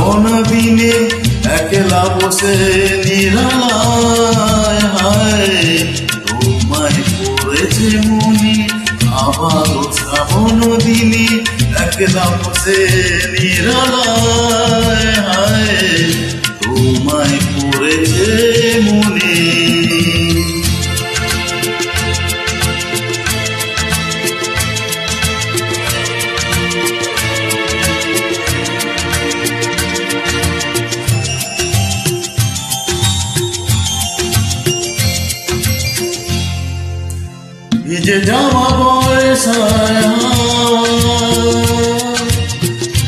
শ্রাবণ দিনে একলা বসে নিরালায় হায় তোমায় পড়েছে মনে আবার শ্রাবণ দিনে একলা বসে নিরালায় হায় তোমায় পড়েছে মনে ভিজে যাওয়া বয়সায়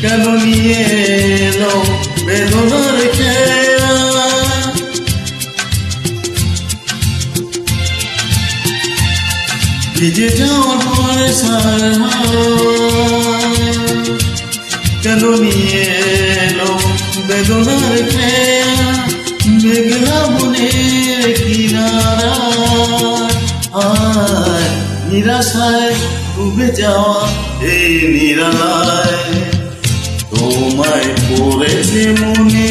কেন নিয়ে এলো বেদনার খেয়া ভিজে যাওয়া বয়সায় কেন নিয়ে এলো বেদনার খেয়া মেঘলা মনের কিনারা নিরাশায় ডুবে যাওয়া এই নিরালায় তোমায় পড়েছে মনে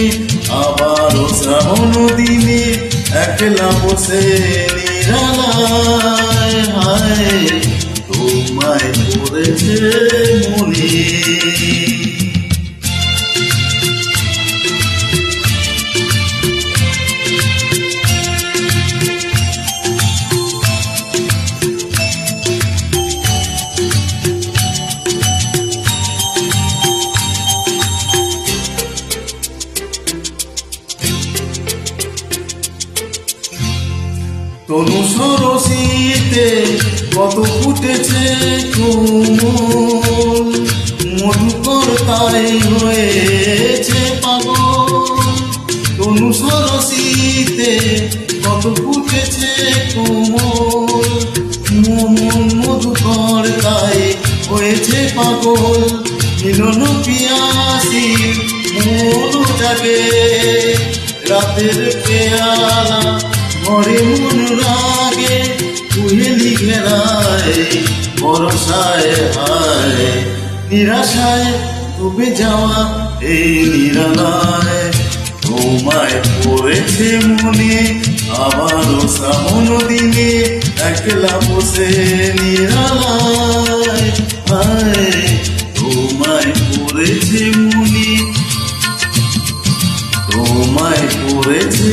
আবারও শ্রাবণ দিনে একলা বসে নিরালায় হায় তোমায় পড়েছে মনে তনু সরসীতে কত ফুটেছে কোমল মধুকর তাই হয়েছে পাগল তনু সরসীতে কত ফুটেছে কোমল মন মধুকর তাই হয়েছে পাগল মিলন পিয়াসি মন জাগে রাতের পেয়ালা ঘরে মন রাগে কুহেলি ঘেরায় ভরসায় হায় নিরাশায় ডুবে যাওয়া এই নিরালায় তোমায় পড়েছে মনে আবারও শ্রাবণ দিনে একলা বসে নিরালায় হায় তোমায় পড়েছে মনে তোমায় পড়েছে